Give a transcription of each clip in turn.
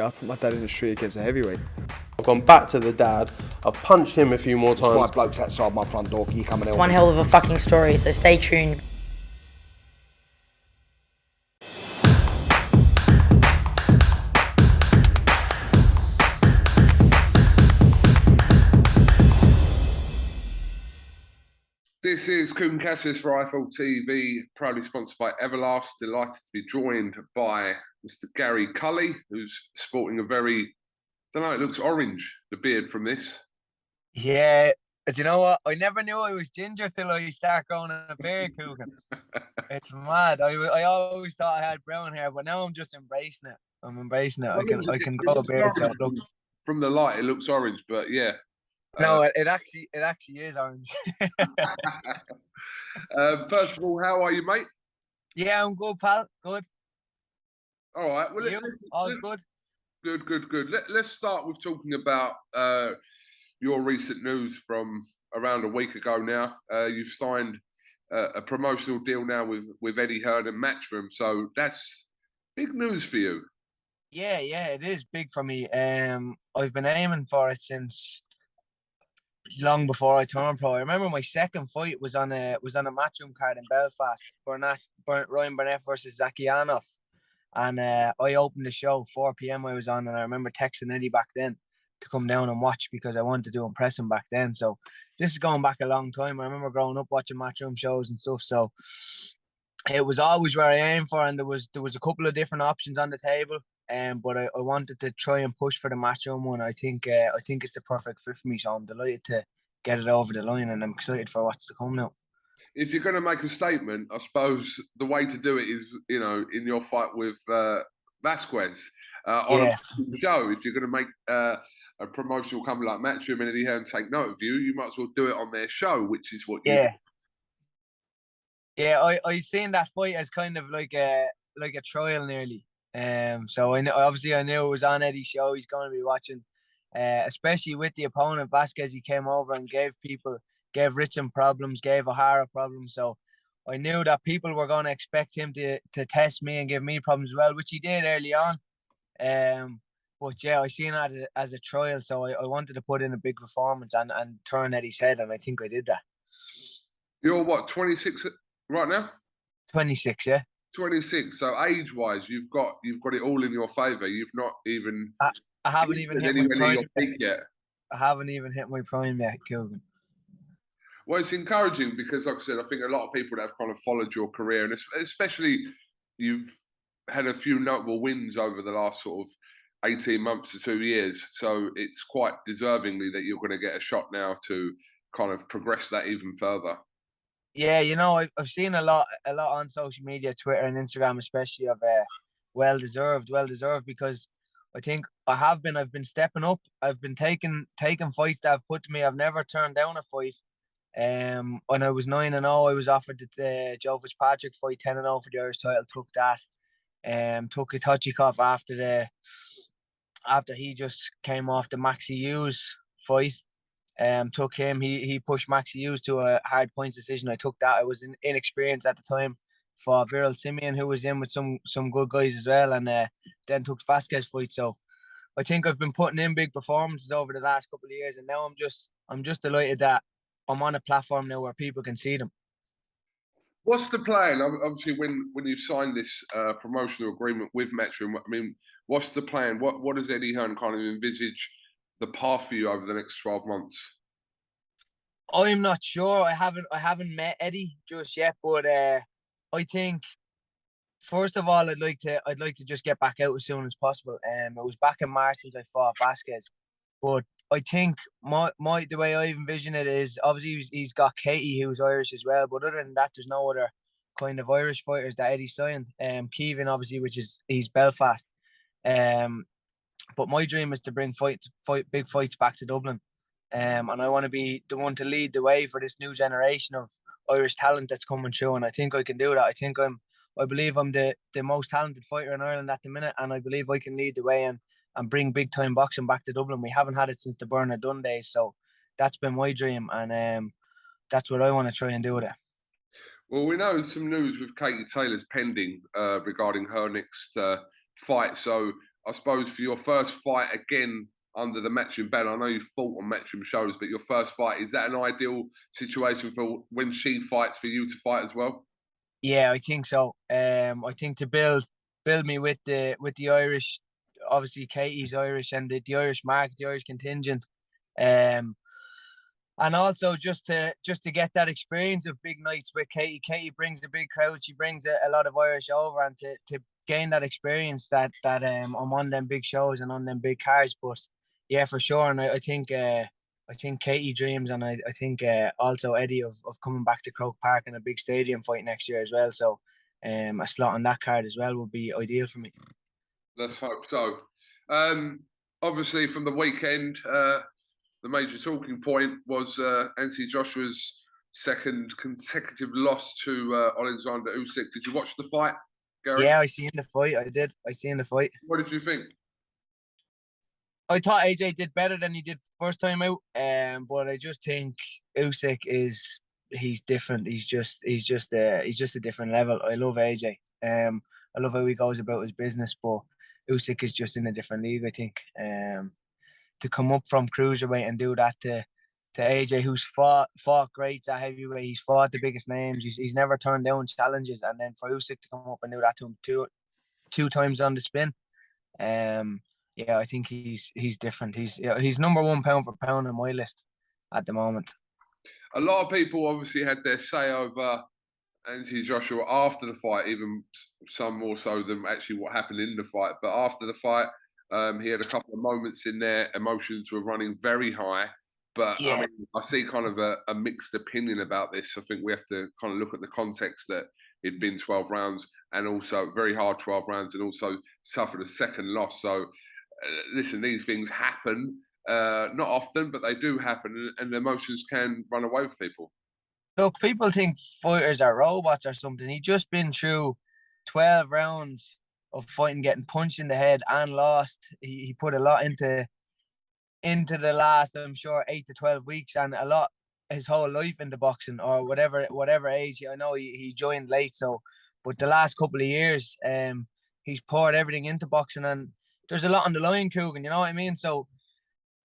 Yeah, I put my dad in the street against a heavyweight. I've gone back to the dad. I've punched him a few more times. 5 blokes outside my front door. Can you come and help One me? hell of a fucking story, so stay tuned. This is KUGAN CASSIUS for IFL TV, proudly sponsored by Everlast. Delighted to be joined by Mr. Gary Cully, who's sporting a very, I don't know, it looks orange, the beard from this. Yeah, do you know what? I never knew I was ginger till I start growing a beard, KUGAN. It's mad. I always thought I had brown hair, but now I'm just embracing it. I'm embracing it. I can grow a beard. So from the light, it looks orange, but yeah. No, it actually is orange. First of all, how are you, mate? Yeah, I'm good, pal. Good. All right. Well, Good. Good. Let's start with talking about your recent news from around a week ago now. You've signed a promotional deal now with Eddie Hearn and Matchroom, so that's big news for you. Yeah, it is big for me. I've been aiming for it since long before I turned pro. I remember my second fight was on a Matchroom card in Belfast. Ryan Burnett versus Zakianov. And I opened the show 4 p.m. I was on, and I remember texting Eddie back then to come down and watch because I wanted to impress him back then. So this is going back a long time. I remember growing up watching Matchroom shows and stuff. So it was always where I aimed for, and there was a couple of different options on the table. But I wanted to try and push for the Matchroom one. I think it's the perfect fit for me. So I'm delighted to get it over the line, and I'm excited for what's to come now. If you're going to make a statement, I suppose the way to do it is, in your fight with Vasquez on a show. If you're going to make a promotional company like Matchroom and Eddie Hearn take note of you, you might as well do it on their show, which is what you do. Yeah, I seen that fight as kind of like a trial nearly. So I knew it was on Eddie's show. He's going to be watching, especially with the opponent Vasquez. He came over and gave Ritson problems, gave O'Hara problems. So I knew that people were going to expect him to test me and give me problems as well, which he did early on. But yeah, I seen that as a trial. So I wanted to put in a big performance and turn Eddie's head, and I think I did that. You're what, 26 right now? 26, yeah. 26. So age-wise, you've got it all in your favour. You've not even. I haven't even hit my prime yet. I haven't even hit my prime yet, KUGAN. Well, it's encouraging because, like I said, I think a lot of people that have kind of followed your career, and especially you've had a few notable wins over the last sort of 18 months to 2 years. So it's quite deservingly that you're going to get a shot now to kind of progress that even further. Yeah, I've seen a lot on social media, Twitter and Instagram, especially of well deserved, because I think I've been stepping up. I've been taking fights that have put to me. I've never turned down a fight. When I was 9-0, I was offered the Joe Fitzpatrick fight, 10-0 for the Irish title. Took that. Took Itochikov after he just came off the Maxi Hughes fight. Took him. He pushed Maxi Hughes to a hard points decision. I took that. I was inexperienced at the time. For Viral Simeon, who was in with some good guys as well, and then took the Vasquez fight. So I think I've been putting in big performances over the last couple of years, and now I'm just delighted that I'm on a platform now where people can see them. What's the plan? Obviously, when you signed this promotional agreement with Matchroom, I mean, what's the plan? What does Eddie Hearn kind of envisage the path for you over the next 12 months? I'm not sure. I haven't met Eddie just yet, but I think first of all, I'd like to just get back out as soon as possible. It was back in March since I fought Vasquez, but I think the way I envision it is obviously he's got Katie, who's Irish as well, but other than that, there's no other kind of Irish fighters that Eddie signed. Kevin obviously, he's Belfast. But my dream is to bring big fights back to Dublin. And I want to be the one to lead the way for this new generation of Irish talent that's coming through, and I think I can do that. I believe I'm the most talented fighter in Ireland at the minute, and I believe I can lead the way and bring big time boxing back to Dublin. We haven't had it since the Bernard Dunn days, so that's been my dream, and that's what I want to try and do with it. Well, we know some news with Katie Taylor's pending regarding her next fight, so I suppose, for your first fight again under the Matchroom banner. I know you fought on Matchroom shows, but your first fight, is that an ideal situation for when she fights for you to fight as well? Yeah, I think so. I think to build me with the Irish, obviously Katie's Irish, and the Irish market, the Irish contingent. And also just to get that experience of big nights with Katie. Katie brings the big crowd. She brings a lot of Irish over, and to gain that experience that I'm on them big shows and on them big cards. But yeah, for sure. And I think Katie dreams, and I think also Eddie of coming back to Croke Park in a big stadium fight next year as well. So a slot on that card as well would be ideal for me. Let's hope so. Obviously, from the weekend, the major talking point was Anthony Joshua's second consecutive loss to Alexander Usyk. Did you watch the fight, Gary? Yeah, I seen the fight. I did. I seen the fight. What did you think? I thought AJ did better than he did first time out. But I just think Usyk he's different. He's just a different level. I love AJ. I love how he goes about his business, but Usyk is just in a different league, I think. To come up from cruiserweight and do that to AJ, who's fought greats at heavyweight, he's fought the biggest names. He's never turned down challenges, and then for Usyk to come up and do that to him two times on the spin, yeah, I think he's different. He's number one pound for pound on my list at the moment. A lot of people obviously had their say over Anthony Joshua after the fight, even some more so than actually what happened in the fight. But after the fight, he had a couple of moments in there. Emotions were running very high. But yeah. I mean, I see kind of a mixed opinion about this. I think we have to kind of look at the context that it'd been 12 rounds and also very hard 12 rounds, and also suffered a second loss. So, listen, these things happen. Not often, but they do happen, and emotions can run away with people. Look, people think fighters are robots or something. He'd just been through 12 rounds of fighting, getting punched in the head and lost. He put a lot into the last, I'm sure, 8 to 12 weeks, and a lot his whole life into boxing, or whatever age. I know he joined late, but the last couple of years, he's poured everything into boxing, and there's a lot on the line, KUGAN, you know what I mean? So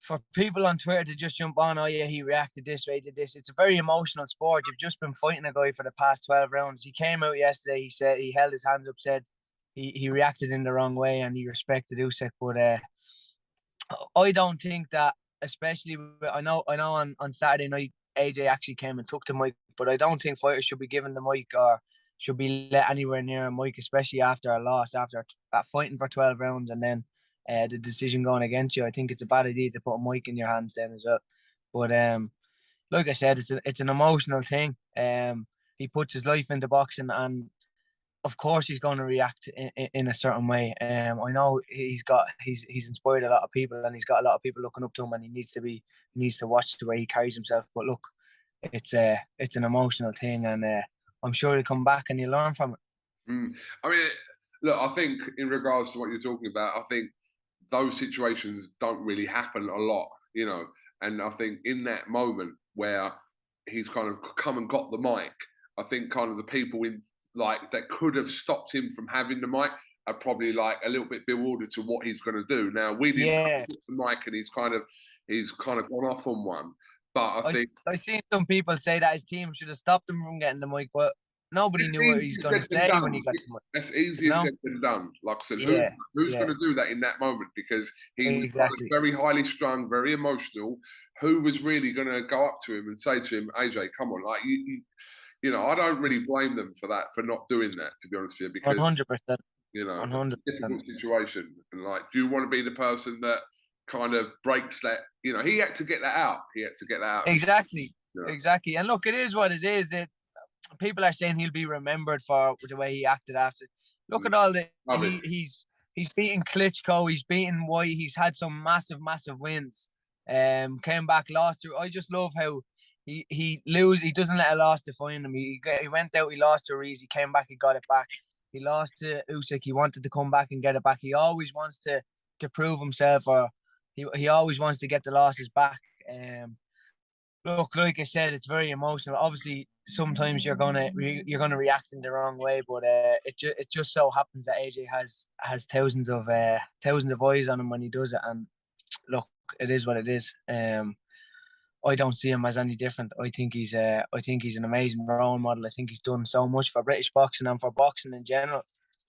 for people on Twitter to just jump on, oh yeah, he reacted this way, he did this. It's a very emotional sport. You've just been fighting a guy for the past 12 rounds. He came out yesterday, he said he held his hands up, said he reacted in the wrong way, and he respected Usyk. But I don't think that, especially, I know on Saturday night, AJ actually came and took the mic, but I don't think fighters should be given the mic or should be let anywhere near a mic, especially after a loss, after fighting for 12 rounds and then the decision going against you. I think it's a bad idea to put a mic in your hands then as well. But like I said, it's an emotional thing. He puts his life into boxing, and of course he's going to react in a certain way. I know he's inspired a lot of people, and he's got a lot of people looking up to him, and he needs to watch the way he carries himself. But look, it's an emotional thing, and I'm sure he'll come back and he'll learn from it. I mean, look, I think in regards to what you're talking about, I think those situations don't really happen a lot, you know. And I think in that moment where he's kind of come and got the mic, I think kind of the people in like that could have stopped him from having the mic are probably like a little bit bewildered to what he's going to do. Now we didn't get the mic, and he's kind of gone off on one. But I think I've seen some people say that his team should have stopped him from getting the mic, but nobody knew what he's going to say when he got the mic. That's easier said than done. Like I said, who's going to do that in that moment? Because he was very highly strung, very emotional. Who was really going to go up to him and say to him, AJ, come on, like you know, I don't really blame them for that, for not doing that, to be honest with you, because 100%. You know, 100%. It's a difficult situation. And like, do you want to be the person that kind of breaks that? You know, he had to get that out. Exactly. Yeah. Exactly. And look, it is what it is. People are saying he'll be remembered for the way he acted after. Look at all the he's beaten Klitschko, he's beaten White, he's had some massive wins. Came back, lost to. I just love how he doesn't let a loss define him. He went out, he lost to Reese, he came back, he got it back. He lost to Usyk, he wanted to come back and get it back. He always wants to prove himself, or he always wants to get the losses back. Look, like I said, it's very emotional. Obviously, sometimes you're gonna react in the wrong way, but it just so happens that AJ has thousands of eyes on him when he does it. And look, it is what it is. I don't see him as any different. I think he's an amazing role model. I think he's done so much for British boxing and for boxing in general.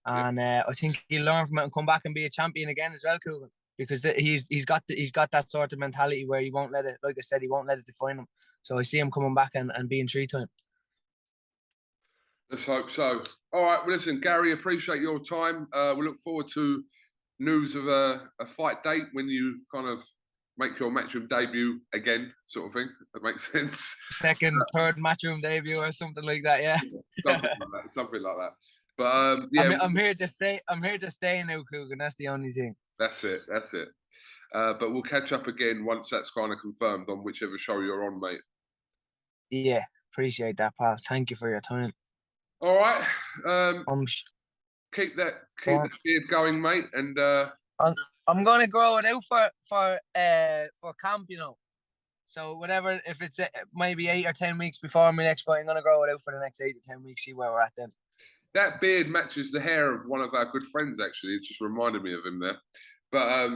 And I think he'll learn from it and come back and be a champion again as well, KUGAN. Because he's got that sort of mentality where he won't let it, like I said, he won't let it define him. So I see him coming back and being 3-time. Let's hope so. All right, well, listen, Gary, appreciate your time. We look forward to news of a fight date when you kind of make your matchroom debut again, sort of thing. That makes sense. Second, third matchroom debut or something like that, yeah. Something like that. But yeah, I'm here to stay. I'm here to stay now, KUGAN. That's the only thing. That's it. But we'll catch up again once that's kind of confirmed on whichever show you're on, mate. Yeah, appreciate that, pal. Thank you for your time. All right. Keep that beard going, mate. And I'm gonna grow it out for camp, you know. So whatever, if it's maybe 8 or 10 weeks before my next fight, I'm gonna grow it out for the next 8 to 10 weeks. See where we're at then. That beard matches the hair of one of our good friends. Actually, it just reminded me of him there. But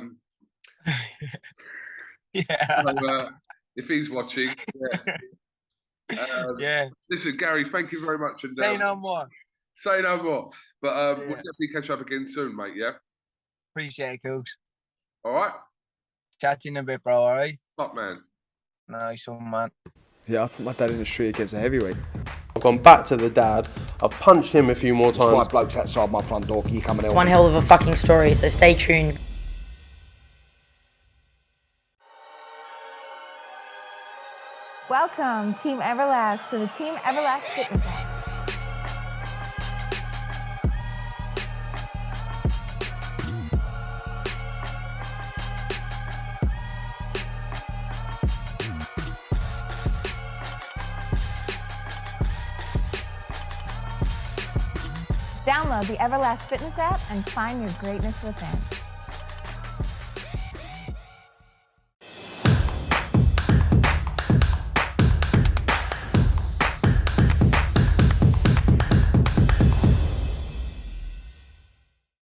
yeah. So, if he's watching, yeah. Yeah. Listen, Gary, thank you very much. And Say no more. Say no more. But we'll definitely catch up again soon, mate. Yeah. Appreciate it, Cougs. All right. Chat to you in a bit, bro. All right. Top man. Nice one, man. Yeah, I put my dad in the street against a heavyweight. I've gone back to the dad. I've punched him a few more There's times. 5 blokes outside my front door. Can you come and help One me? hell of a fucking story, so stay tuned. Welcome, Team Everlast, to the Team Everlast Fitness app. Download the Everlast Fitness app and find your greatness within.